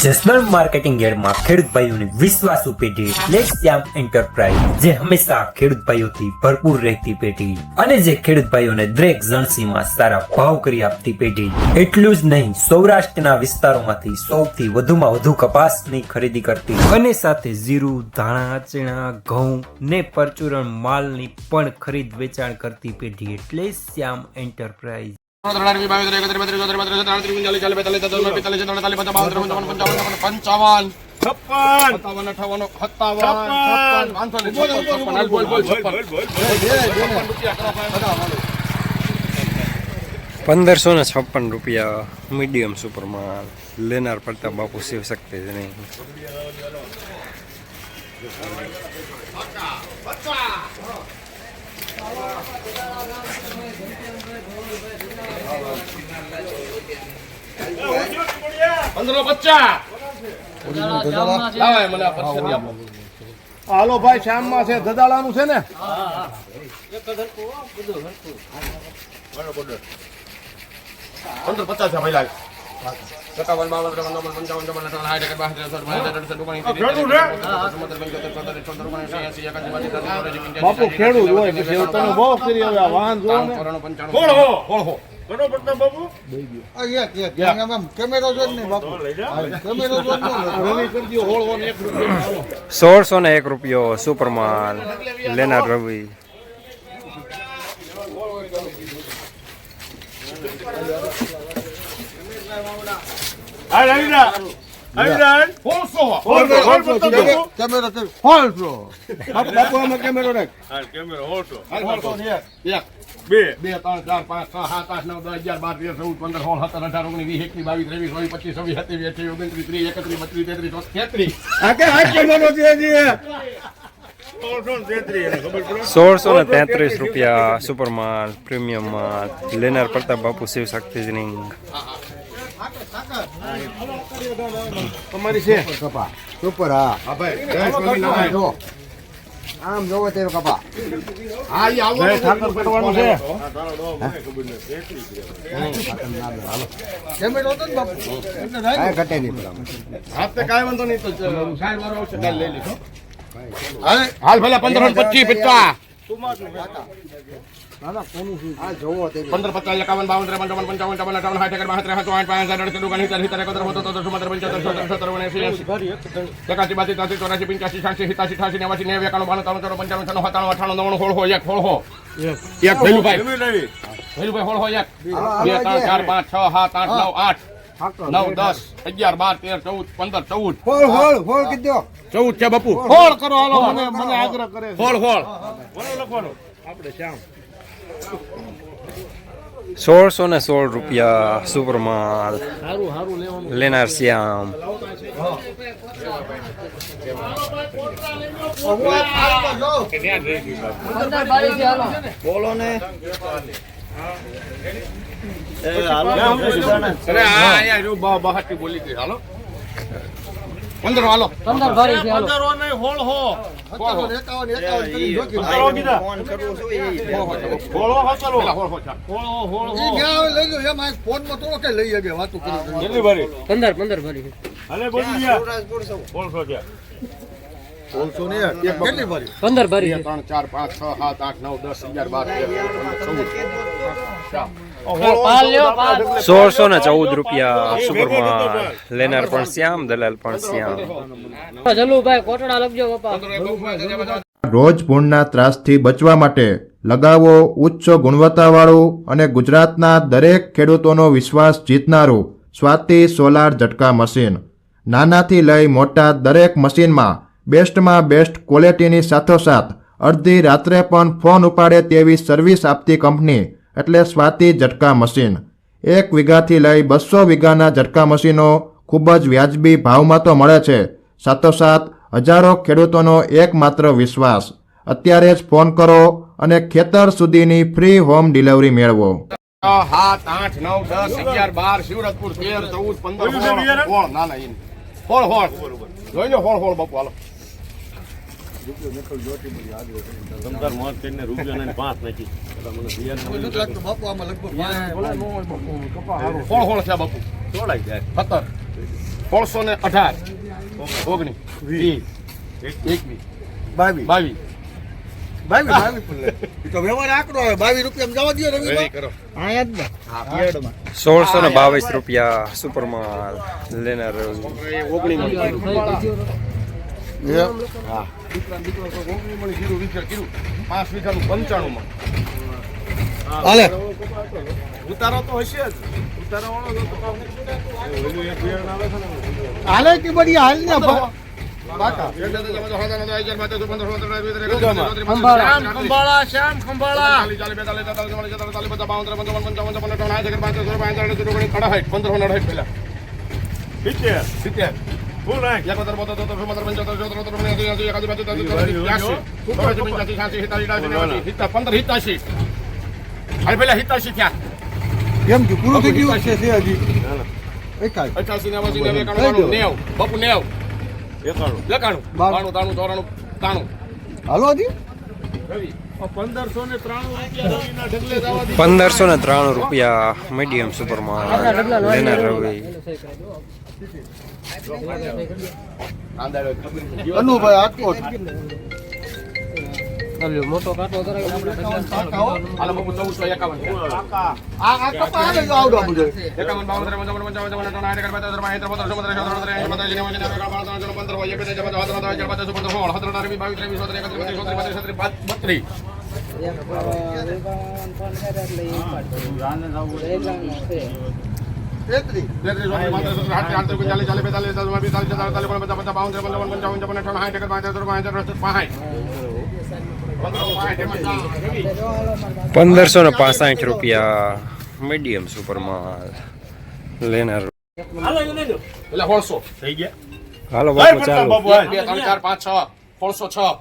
Jasdan marketing યાર્ડમાં ખેડૂત ભાઈઓની વિશ્વાસુ પેઢી એટલે શ્યામ એન્ટરપ્રાઇઝ, જે હંમેશા ખેડૂત ભાઈઓથી ભરપૂર રહેતી પેઢી અને જે ખેડૂત ભાઈઓને દરેક જણસીમાં સારા ભાવ કરી આપતી પેઢી। એટલું જ નહીં, સૌરાષ્ટ્રના વિસ્તારોમાંથી સૌથી વધુમાં વધુ કપાસની ખરીદી કરતી અને સાથે જીરું, ધાણા, ચણા, ઘઉં ને પરચુરણ માલની પણ ખરીદ વેચાણ કરતી પેઢી એટલે શ્યામ એન્ટરપ્રાઇઝ। ₹1556 मीडियम सुपर माल लेनार प्रताप बापू शिव सकते नहीं। હાલો ભાઈ, શ્યામ માં છે, ધદાળાનું છે ને? 1550 છે ભાઈ, 57 બાપુ ખેડૂત હોય પછી તમે બહુ કરી હવે વાહન જો ને કેમેરો જો ને બાપુ, કેમેરો જો ને રવિ કરી દો હોળવો ને ₹1601 સુપરમાલ લેનાર રવિ। કેમેરો રાખ, કેમેરો 100 2 3 4 5 6 7 8 9 10 11 12 13 14 15 16 17 18 19 20 21 22 23 24 25 26 27 28 29 30 31 31 32 33 આ કે આ કેમેરો છે જી ₹1633 સુપરમાલ પ્રીમિયમ માલ લેનાર પ્રતાપ બાપુ શિવ શક્તિ નહીં। તમારી છે કપા સુપર? હા ભાઈ, જો આમ જોવો તે કપા, હા ઈ આવો ઠાકર પટવાનું છે। કેમેરો તો બાપુ એટલે રાઈ ઘટે નહીં પેલા હાથે કાઈ વાંધો નહીં, તો સાઈડ વાળો આવશે કાલ લઈ લીધો હાલ ભલે 1525 દાદા કોનું છે આ જોવો તે 15 50 51 52 53 55 55 58 59 60 ₹14 છે બાપુ, હોળ કરો હાલો, મને આગ્રહ કરે હોળ લખવાનો આપણે શ્યામ। ₹1616 સુપરમાલ લેનાર શ્યામ। બોલો ને બોલી ગઈ હાલો 15 હાલો 15 ભરી છે હાલો 15 ને હોળ હો 51 કરી જો કે ફોન કરવો છે હોળ હો ચલો હોળ ઈ ગયા લઈ લો એમ આ ફોન માં તો કે લઈ આગે વાતો કરી કેટલી ભરી 15 ભરી હાલે બોલી ગયા હોળ છો છે હોળ છો ને કેટલી ભરી 15 ભરી 3 4 5 6 7 8 9 10 11 12 ₹1614 સુપરમાલ લેનાર પણ શ્યામ, દલાલ પણ શ્યામ। રોજ ભૂણના ત્રાસથી બચવા માટે લગાવો ઉચ્ચ ગુણવત્તાવાળું અને ગુજરાતના દરેક ખેડૂતોનો વિશ્વાસ જીતનારું સ્વાતિ સોલાર ઝટકા મશીન। નાનાથી લઈ મોટા દરેક મશીનમાં બેસ્ટમાં બેસ્ટ ક્વોલિટીની સાથોસાથ અડધી રાત્રે પણ ફોન ઉપાડે તેવી સર્વિસ આપતી કંપની એટલે સ્વાતિ ઝટકા મશીન। 1 વીઘાથી લઈ 200 વીઘાના ઝટકા મશીનો ખૂબ જ વ્યાજબી ભાવમાં તો મળે છે, સાથોસાથ હજારો ખેડૂતોનો એકમાત્ર વિશ્વાસ। અત્યારે જ ફોન કરો અને ખેતર સુધીની ફ્રી હોમ ડિલિવરી મેળવો। 7 8 9 10 11 12 શિવરતપુર 13 14 15 હોળ ના હોળ જોઈ લો હોળ બાપુ હાલો તમતાર મોત કરીને રૂપિયા ને 5 નાખી મને દિયાન મને લાગતો બાપુ આમાં લગભગ હોળ છે બાપુ તોડાઈ જાય 17 1618 19 20 21 22 ₹1622 સુપરમાલ લેનાર ઉતારો તો હશે જ ઉતારો વાળો હાલે કે બધી હાલ ને હિતાશી થયા કેમ કે પૂરું થઈ ગયું છે હજી 88 90 બાપુ 90 લકાણું 92 93 94 હાલો હજી ₹1593 મીડિયમ સુપરમાલ લેનાર રવિ અનુભાઈ આટલો મોટો કાંટો હાલો બાપુ 1451 આ કપા હાલે જો આવડો બધો ₹1565 મીડિયમ સુપરમાલ લેનાર થઈ ગયા હાલો બાપુ ચાલો 1 2 3 4 5 6 1606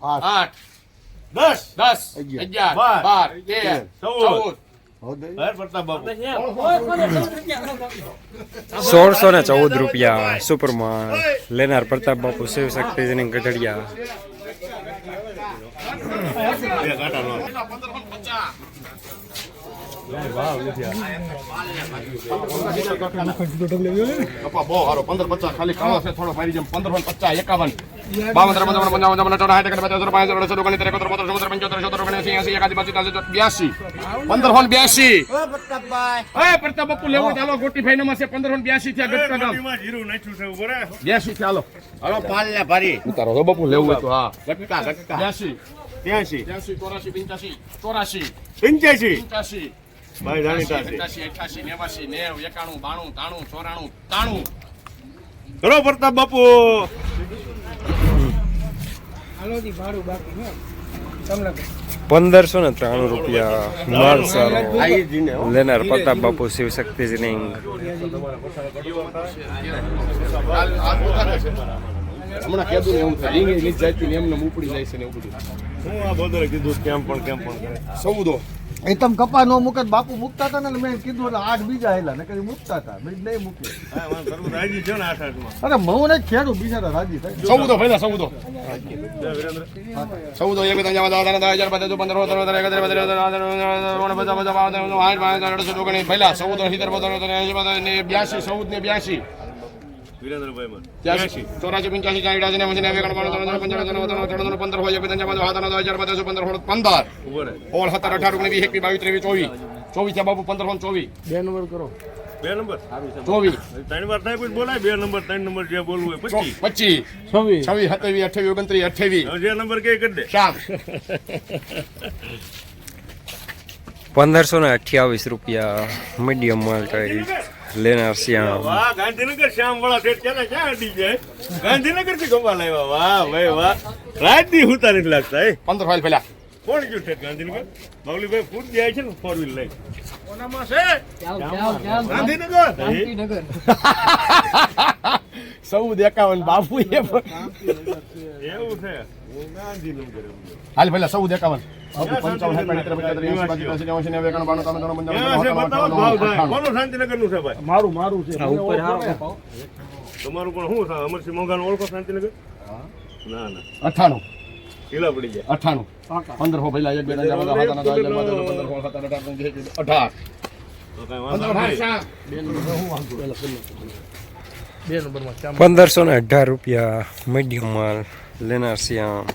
8 10 11 12 ₹1614 સુપરમાલ લેનાર પ્રતાપ બાપુ શિવ શક્તિ ગઢડિયા બહુ સારો 1550 ખાલી કાળો છે થોડો મારી જેમ 1550 51 પ્રતાપ બાપુ લેવું ચાલો ગોટીભાઈ નમા છે 1582 થયા ગટકા ગામ 82 ચાલો હાલો પાલ્યા ભારી ઉતારો તો બાપુ લેવું હોય તો હા ગટકા 82 83 84 85 85 ભાઈ જાણીતા છે 88 89 90 91 92 93 94 કરો પ્રતાપ બાપુ ₹1593 માલ સારો લેનાર પ્રતાપ બાપુ શિવ શક્તિ હમણાં કીધું ને એવું થાય રીંગી લીધ જાય ને એમને ઉપડી જાય છે ને એવું બધું હું આ બધું કીધું કેમ પણ સૌદો એ તમ કપા નો મુકત બાપુ મુકતા હતા ને મેં કીધું એટલે 8 બીજા હેલા ને કરી મુકતા હતા મેં નહીં મૂકે રાજી છે ને 8 અરે મઉ ને ખેડું બીજા રાજી થાય સૌદો પહેલા સૌદો એક બધા જવા દાદા 1000 15 પહેલા સૌદો 82 14 ને 82 84 85 બાપુ 1524 બે નંબર કરો 2 નંબર 24 ત્રણ વાર થાય પછી બોલાય 2 નંબર 3 નંબર જે બોલવું હોય 25 26 27 28 29 28 જે નંબર કે કરી દે શામ ₹1528 મીડિયમ માલ ટાઈપ લેનાર શ્યામ વાહ ગાંધીનગર શ્યામ વાળા સેટ ક્યાં ક્યાં અડી જાય ગાંધીનગર થી ગવા લાવ્યા વાહ ભાઈ વાહ રાત દી હુતા નથી લાગતા 15 ફાઇલ પેલા કોણ ગયું છે ગાંધીનગર બાવલીભાઈ ફૂટ જાય છે ને 4 વ્હીલ લઈ કોનામાં છે ગાંધીનગર 1451 બાપુ એવું છે ગાંધીનગર હાલ પેલા 1451 મારું છે તમારું પણ શું અમરસિંહ મોંઘાનું ઓળખો શાંતિનગર ના 98 ઢીલા પડી જાય 98 15 પહેલા 1 2 3 4 5 6 7 8 9 10 11 12 13 14 15 17 18 19 20 18 ₹1518 મીડિયમ માલ લેનાર શ્યામ,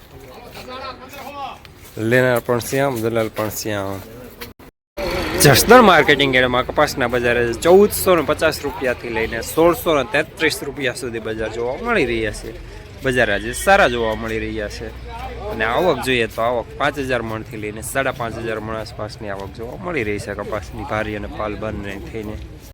લેનાર પણ શ્યામ, દલાલ પણ શ્યામ. જસદણ માર્કેટિંગ એરિયામાં કપાસના બજારે ₹1450 લઈને ₹1633 સુધી બજાર જોવા મળી રહ્યા છે. બજાર આજે સારા જોવા મળી રહ્યા છે અને આવક જોઈએ તો આવક 5000 મણથી લઈને 5500 મણ આસપાસની આવક જોવા મળી રહી છે કપાસની ભારી અને પાલ બંને થઈને.